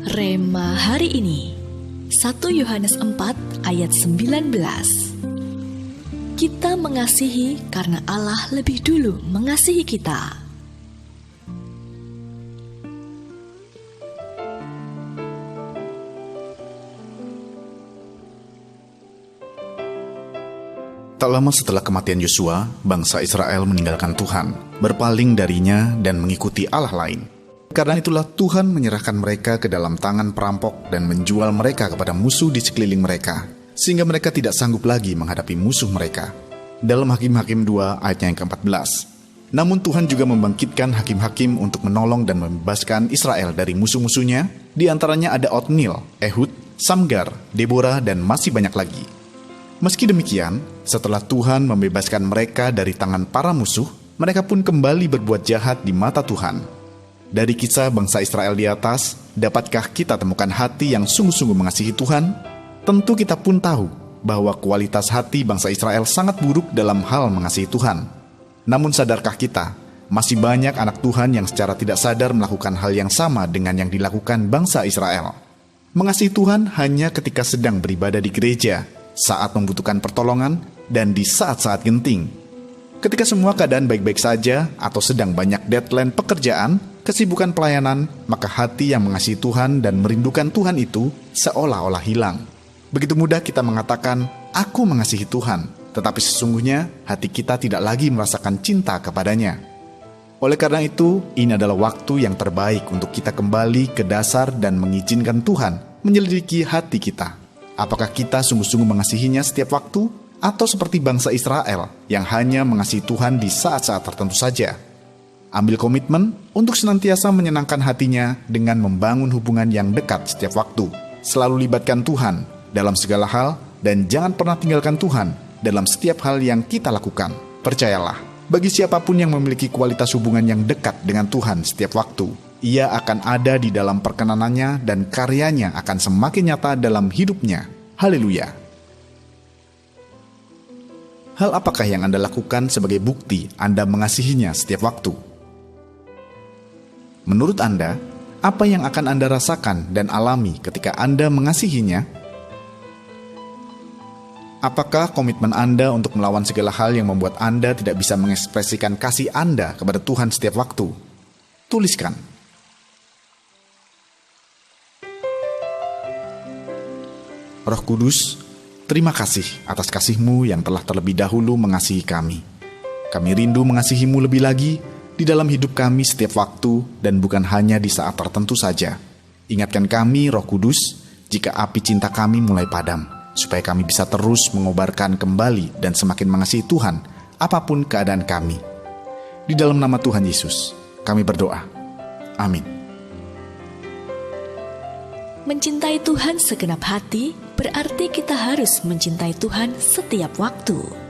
Rema hari ini 1 Yohanes 4 ayat 19. Kita mengasihi karena Allah lebih dulu mengasihi kita. Tak lama setelah kematian Yosua, bangsa Israel meninggalkan Tuhan, berpaling darinya dan mengikuti Allah lain. Karena itulah Tuhan menyerahkan mereka ke dalam tangan perampok dan menjual mereka kepada musuh di sekeliling mereka, sehingga mereka tidak sanggup lagi menghadapi musuh mereka. Dalam Hakim-Hakim 2 ayatnya yang ke-14. Namun Tuhan juga membangkitkan hakim-hakim untuk menolong dan membebaskan Israel dari musuh-musuhnya. Di antaranya ada Otniel, Ehud, Samgar, Deborah, dan masih banyak lagi. Meski demikian, setelah Tuhan membebaskan mereka dari tangan para musuh, mereka pun kembali berbuat jahat di mata Tuhan. Dari kisah bangsa Israel di atas, dapatkah kita temukan hati yang sungguh-sungguh mengasihi Tuhan? Tentu kita pun tahu bahwa kualitas hati bangsa Israel sangat buruk dalam hal mengasihi Tuhan. Namun sadarkah kita, masih banyak anak Tuhan yang secara tidak sadar melakukan hal yang sama dengan yang dilakukan bangsa Israel. Mengasihi Tuhan hanya ketika sedang beribadah di gereja, saat membutuhkan pertolongan, dan di saat-saat genting. Ketika semua keadaan baik-baik saja atau sedang banyak deadline pekerjaan, kesibukan pelayanan, maka hati yang mengasihi Tuhan dan merindukan Tuhan itu seolah-olah hilang. Begitu mudah kita mengatakan, aku mengasihi Tuhan, tetapi sesungguhnya hati kita tidak lagi merasakan cinta kepadanya. Oleh karena itu, ini adalah waktu yang terbaik untuk kita kembali ke dasar dan mengizinkan Tuhan menyelidiki hati kita. Apakah kita sungguh-sungguh mengasihinya setiap waktu, atau seperti bangsa Israel yang hanya mengasihi Tuhan di saat-saat tertentu saja? Ambil komitmen untuk senantiasa menyenangkan hatinya dengan membangun hubungan yang dekat setiap waktu. Selalu libatkan Tuhan dalam segala hal dan jangan pernah tinggalkan Tuhan dalam setiap hal yang kita lakukan. Percayalah, bagi siapapun yang memiliki kualitas hubungan yang dekat dengan Tuhan setiap waktu, ia akan ada di dalam perkenanannya dan karyanya akan semakin nyata dalam hidupnya. Haleluya. Hal apakah yang Anda lakukan sebagai bukti Anda mengasihinya setiap waktu? Menurut Anda, apa yang akan Anda rasakan dan alami ketika Anda mengasihinya? Apakah komitmen Anda untuk melawan segala hal yang membuat Anda tidak bisa mengekspresikan kasih Anda kepada Tuhan setiap waktu? Tuliskan. Roh Kudus, terima kasih atas kasih-Mu yang telah terlebih dahulu mengasihi kami. Kami rindu mengasihi-Mu lebih lagi di dalam hidup kami setiap waktu dan bukan hanya di saat tertentu saja. Ingatkan kami, Roh Kudus, jika api cinta kami mulai padam, supaya kami bisa terus mengobarkan kembali dan semakin mengasihi Tuhan, apapun keadaan kami. Di dalam nama Tuhan Yesus, kami berdoa. Amin. Mencintai Tuhan segenap hati berarti kita harus mencintai Tuhan setiap waktu.